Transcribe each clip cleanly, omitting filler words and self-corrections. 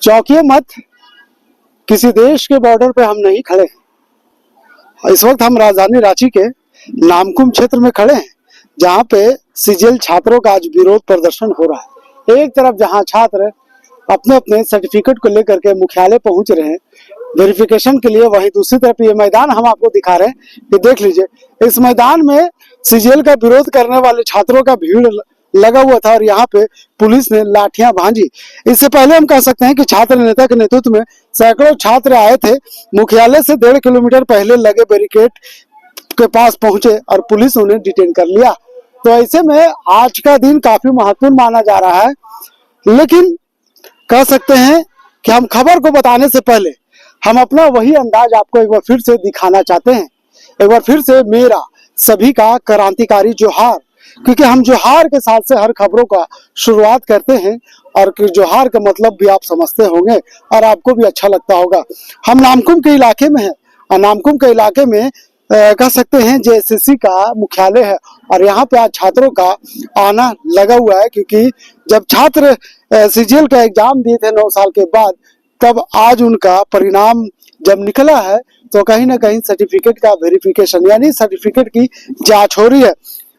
चौंकिए मत, किसी देश के बॉर्डर पे हम नहीं खड़े हैं। इस वक्त हम राजधानी रांची के नामकुम क्षेत्र में खड़े हैं, जहां पे सीजीएल छात्रों का आज विरोध प्रदर्शन हो रहा है। एक तरफ जहां छात्र अपने अपने सर्टिफिकेट को लेकर के मुख्यालय पहुंच रहे हैं वेरिफिकेशन के लिए, वहीं दूसरी तरफ ये मैदान हम आपको दिखा रहे हैं कि देख लीजिए, इस मैदान में सीजीएल का विरोध करने वाले छात्रों का भीड़ लगा हुआ था और यहाँ पे पुलिस ने लाठियां भांजी। इससे पहले हम कह सकते हैं कि छात्र नेता के नेतृत्व में सैकड़ों छात्र आए थे, मुख्यालय से 1.5 किलोमीटर पहले लगे बैरिकेड के पास पहुंचे और पुलिस उन्हें डिटेन कर लिया। तो ऐसे में आज का दिन काफी महत्वपूर्ण माना जा रहा है, लेकिन कह सकते हैं कि हम खबर को बताने से पहले हम अपना वही अंदाज आपको एक बार फिर से दिखाना चाहते हैं। एक बार फिर से मेरा सभी का क्रांतिकारी जोहार, क्योंकि हम जोहार के साथ से हर खबरों का शुरुआत करते हैं और जोहार का मतलब भी आप समझते होंगे और आपको भी अच्छा लगता होगा। हम नामकुम के इलाके में हैं और नामकुम के इलाके में कह सकते हैं जेएसएससी का मुख्यालय है और यहाँ पे आज छात्रों का आना लगा हुआ है, क्योंकि जब छात्र सीजीएल का एग्जाम दिए थे 9 साल के बाद, तब आज उनका परिणाम जब निकला है तो कहीं ना कहीं सर्टिफिकेट का वेरिफिकेशन यानी सर्टिफिकेट की जांच हो रही है।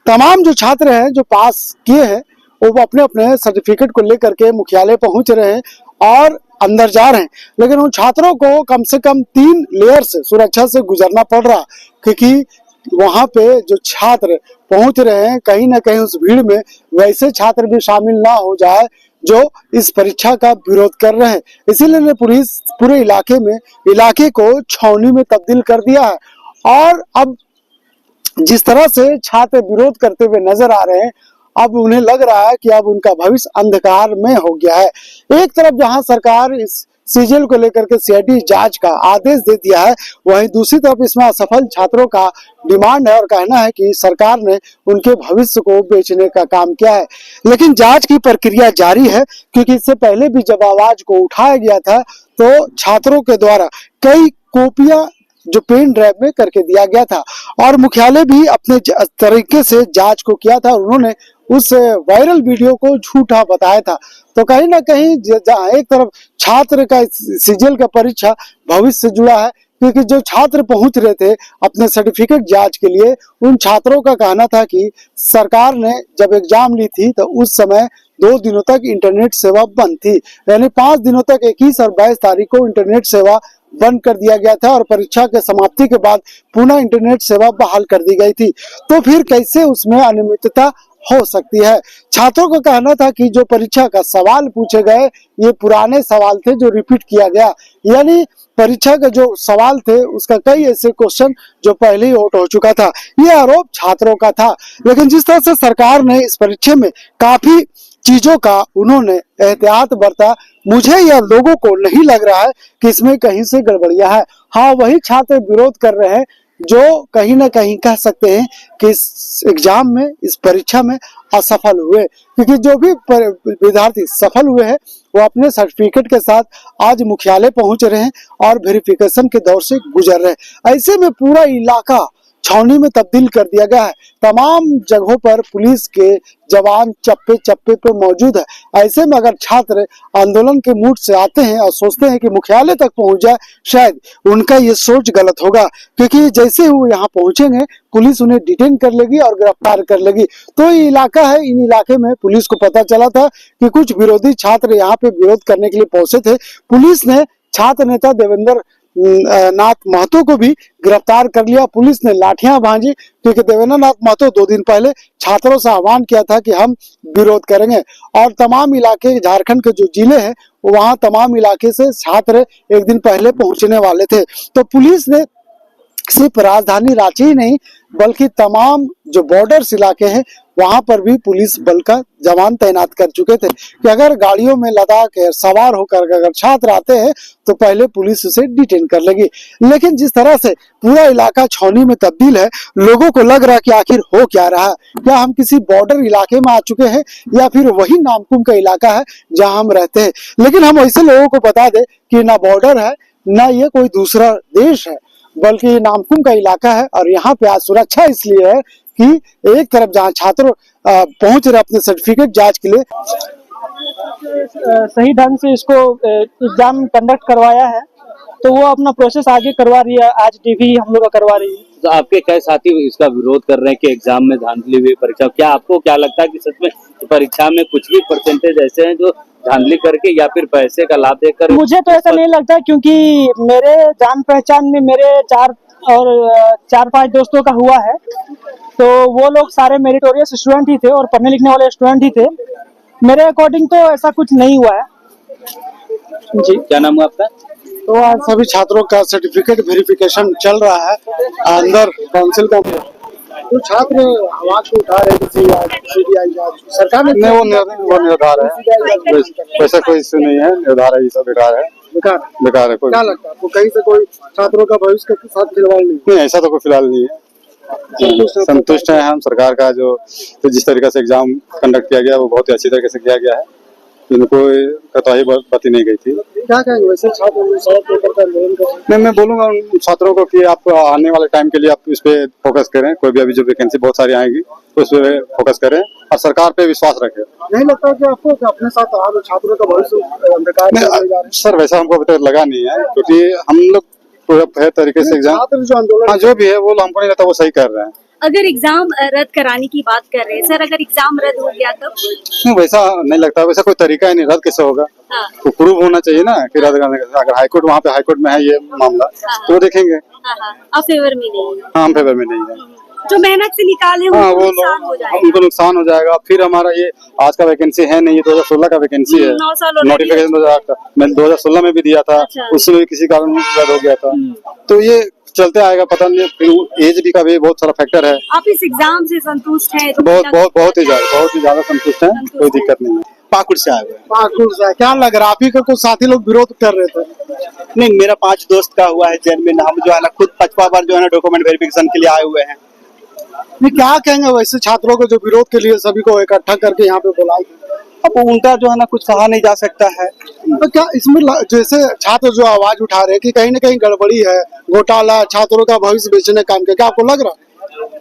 तमाम जो छात्र हैं जो पास किए हैं वो अपने अपने सर्टिफिकेट को लेकर के मुख्यालय पहुंच रहे हैं और अंदर जा रहे हैं, लेकिन उन छात्रों को कम से कम 3 लेयर से सुरक्षा से गुजरना पड़ रहा, क्योंकि वहां पे जो छात्र पहुंच रहे हैं कहीं ना कहीं उस भीड़ में वैसे छात्र भी शामिल ना हो जाए जो इस परीक्षा का विरोध कर रहे हैं। इसीलिए ने पुलिस पूरे इलाके को छावनी में तब्दील कर दिया है और अब जिस तरह से छात्र विरोध करते हुए नजर आ रहे हैं, अब उन्हें लग रहा है कि अब उनका भविष्य अंधकार में हो गया है। एक तरफ जहां सरकार इस सीजीएल को लेकर के सीआईडी जांच का आदेश दे दिया है, वहीं दूसरी तरफ इसमें असफल छात्रों का डिमांड है और कहना है कि सरकार ने उनके भविष्य को बेचने का काम किया है। लेकिन जांच की प्रक्रिया जारी है, क्योंकि इससे पहले भी जब आवाज को उठाया गया था तो छात्रों के द्वारा कई कॉपियां जो पेन ड्राइव में करके दिया गया था और मुख्यालय भी अपने तरीके से जांच को किया था और उन्होंने उस वायरल वीडियो को झूठा बताया था। तो कहीं ना कहीं एक तरफ छात्र का सीजीएल का परीक्षा भविष्य से जुड़ा है, क्योंकि जो छात्र पहुंच रहे थे अपने सर्टिफिकेट जांच के लिए, उन छात्रों का कहना था कि सरकार ने जब एग्जाम ली थी तो उस समय 2 दिनों तक इंटरनेट सेवा बंद थी, यानी 5 दिनों तक 21 और 22 तारीख को इंटरनेट सेवा बंद कर दिया गया था और परीक्षा के समाप्ति के बाद पुनः इंटरनेट सेवा बहाल कर दी गई थी। तो फिर कैसे उसमें अनियमितता हो सकती है? छात्रों का कहना था कि जो परीक्षा का सवाल पूछे गए ये पुराने सवाल थे जो रिपीट किया गया, यानी परीक्षा के जो सवाल थे उसका कई ऐसे क्वेश्चन जो पहले ही आउट हो चुका था। ये आरोप छात्रों का था। लेकिन जिस तरह से सरकार ने इस परीक्षा में काफी चीजों का उन्होंने एहतियात बरता, मुझे या लोगों को नहीं लग रहा है कि इसमें कहीं से गड़बड़ियां है। हाँ, वही छात्र विरोध कर रहे हैं जो कहीं ना कहीं कह सकते हैं कि इस एग्जाम में, इस परीक्षा में असफल हुए, क्योंकि जो भी विद्यार्थी सफल हुए हैं वो अपने सर्टिफिकेट के साथ आज मुख्यालय पहुंच रहे हैं और वेरिफिकेशन के दौर से गुजर रहे हैं। ऐसे में पूरा इलाका छावनी में तब्दील कर दिया गया है। तमाम जगहों पर पुलिस के जवान चप्पे चप्पे पे मौजूद है। ऐसे में अगर छात्र आंदोलन के मूड से आते हैं और सोचते हैं कि मुख्यालय तक पहुंच जाए, शायद उनका ये सोच गलत होगा, क्योंकि जैसे ही वो यहाँ पहुंचेंगे पुलिस उन्हें डिटेन कर लेगी और गिरफ्तार कर लेगी। तो ये इलाका है, इन इलाके में पुलिस को पता चला था कि कुछ विरोधी छात्र यहाँ पे विरोध करने के लिए पहुंचे थे। पुलिस ने छात्र नेता देवेंद्र नाथ महतो को भी गिरफ्तार कर लिया। पुलिस ने लाठियां भांजी, क्योंकि देवेंद्र नाथ महतो 2 दिन पहले छात्रों से आह्वान किया था कि हम विरोध करेंगे और तमाम इलाके, झारखंड के जो जिले हैं वहां तमाम इलाके से छात्र एक दिन पहले पहुंचने वाले थे। तो पुलिस ने सिर्फ राजधानी रांची ही नहीं बल्कि तमाम जो बॉर्डर्स इलाके हैं वहां पर भी पुलिस बल का जवान तैनात कर चुके थे कि अगर गाड़ियों में लदाख सवार होकर अगर छात्र आते हैं तो पहले पुलिस उसे डिटेन कर लेगी। लेकिन जिस तरह से पूरा इलाका छावनी में तब्दील है, लोगों को लग रहा है कि आखिर हो क्या रहा है, क्या हम किसी बॉर्डर इलाके में आ चुके हैं या फिर वही नामकुम का इलाका है जहां हम रहते हैं। लेकिन हम ऐसे लोगों को बता दें कि ना बॉर्डर है ना ये कोई दूसरा देश है, बल्कि ये नामकुम का इलाका है और यहाँ पे आज सुरक्षा इसलिए है कि एक तरफ जहाँ छात्र पहुंच रहे अपने सर्टिफिकेट जांच के लिए, सही ढंग से इसको एग्जाम कंडक्ट करवाया है, तो वो अपना प्रोसेस आगे करवा रही है। आज डीवी हम लोग का करवा रही है। तो आपके कई साथी इसका विरोध कर रहे हैं कि एग्जाम में धांधली हुई परीक्षा, क्या आपको क्या लगता है कि सच में परीक्षा में कुछ भी परसेंटेज ऐसे हैं जो धांधली करके या फिर पैसे का लाभ देकर? मुझे तो ऐसा नहीं लगता, क्योंकि मेरे जान पहचान में मेरे 4-5 दोस्तों का हुआ है, तो वो लोग सारे मेरिटोरियस स्टूडेंट ही थे और पढ़ने लिखने वाले स्टूडेंट ही थे। मेरे अकॉर्डिंग तो ऐसा कुछ नहीं हुआ है जी। क्या नाम है आपका? तो आज सभी छात्रों का सर्टिफिकेट वेरिफिकेशन चल रहा है अंदर काउंसिल का। तो छात्र आवाज को उठा रहे हैं, सरकार ने नहीं, वो निर्धार है, वैसा कोई इश्यू नहीं है, निर्धार है, ये सब बेकार है, बेकार है। क्या लगता है आपको, कहीं से कोई छात्रों का भविष्य के साथ खिलवाड़ नहीं, ऐसा तो कोई फिलहाल नहीं है। संतुष्ट है हम सरकार का, जो जिस तरीके से एग्जाम कंडक्ट किया गया वो बहुत ही अच्छी तरीके से किया गया है, कोई कतई बती नहीं गई थी। क्या कहेंगे वैसे छात्र नहीं, मैं बोलूंगा उन छात्रों को कि आप आने वाले टाइम के लिए आप इस पे फोकस करें, कोई भी अभी जो वैकेंसी बहुत सारी आएंगी तो उस पे फोकस करें और सरकार पे विश्वास रखें। नहीं लगता कि आपको कि अपने साथ छात्रों का भविष्य अंधकार? सर वैसा हमको अभी तक लगा नहीं है, क्योंकि हम लोग पूरे तरीके से एग्जाम जो आंदोलन जो भी है वो हमको नहीं लगता वो सही कर रहे हैं। अगर एग्जाम रद्द कराने की बात कर रहे हैं सर, अगर एग्जाम रद्द हो गया तब? नहीं, वैसा नहीं लगता, वैसा कोई तरीका ही नहीं, रद्द कैसे होगा? हाँ। तो प्रूव होना चाहिए ना कि रद्द करने का। अगर हाईकोर्ट वहाँ पे हाईकोर्ट में है ये मामला तो वो देखेंगे। आप फेवर में नहीं है? हाँ, हम फेवर में नहीं है। जो मेहनत से निकाले हाँ, उनको वो नुकसान हो जाएगा। उनको नुकसान हो जाएगा। फिर हमारा ये आज का वैकेंसी है नहीं, ये 2016 का वैकेंसी है, 9 साल नोटिफिकेशन 2008 का, मैंने 2016 में भी दिया था, अच्छा। उसमें भी किसी कारण रद्द हो गया था। तो ये चलते आएगा, पता नहीं, फिर एज भी का भी बहुत सारा फैक्टर है। आप इस एग्जाम से संतुष्ट हैं? बहुत ही ज्यादा संतुष्ट है, कोई दिक्कत नहीं है। पाकुड़ से आए हुए हैं। पाकुड़ से क्या लग रहा है? आप ही का कुछ साथी लोग विरोध कर रहे थे? नहीं, मेरा 5 दोस्त का हुआ है जेनविन, हम जो है ना खुद 5वां बार जो है ना डॉक्यूमेंट वेरिफिकेशन के लिए आए हुए हैं। ये क्या कहेंगे वैसे छात्रों को जो विरोध के लिए सभी को इकट्ठा करके यहाँ पे बुलाया? अब उनका जो है ना कुछ कहा नहीं जा सकता है। तो क्या इसमें जैसे छात्र जो आवाज उठा रहे हैं कि कहीं न कहीं गड़बड़ी है, घोटाला, छात्रों का भविष्य बेचने काम के, क्या आपको लग रहा है?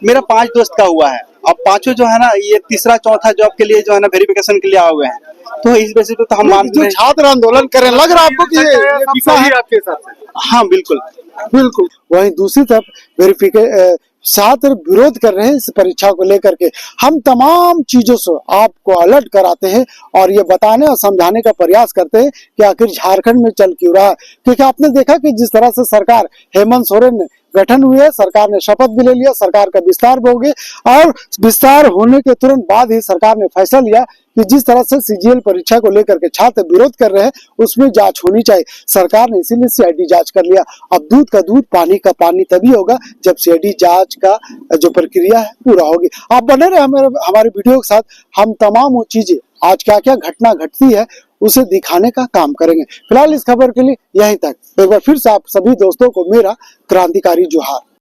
मेरा 5 दोस्त का हुआ है, अब 5 जो है ना ये तीसरा चौथा जॉब के लिए जो है ना वेरिफिकेशन के लिए आए हुए हैं, तो इस बेसिस पे तो हम मानते हैं। छात्र आंदोलन कर रहे हैं, लग रहा है आपको कि ये विषय है आपके साथ? हाँ, बिल्कुल। वहीं दूसरी तरफ छात्र विरोध कर रहे हैं इस परीक्षा को लेकर के। हम तमाम चीजों से आपको अलर्ट कराते हैं और ये बताने और समझाने का प्रयास करते हैं कि आखिर झारखंड में चल क्यों रहा है। क्योंकि आपने देखा कि जिस तरह से सरकार हेमंत सोरेन ने गठन हुई है, सरकार ने शपथ भी ले लिया, सरकार का विस्तार भी हो गया और विस्तार होने के तुरंत बाद ही सरकार ने फैसला लिया कि जिस तरह से सीजीएल परीक्षा को लेकर के छात्र विरोध कर रहे हैं उसमें जांच होनी चाहिए। सरकार ने इसीलिए सीआईडी जांच कर लिया। अब दूध का दूध पानी का पानी तभी होगा जब सीआईडी जांच का जो प्रक्रिया है पूरा होगी। आप बने रहे हमारे वीडियो के साथ, हम तमाम वो चीजें आज क्या क्या घटना घटती है उसे दिखाने का काम करेंगे। फिलहाल इस खबर के लिए यहीं तक। एक बार फिर से आप सभी दोस्तों को मेरा क्रांतिकारी जोहार।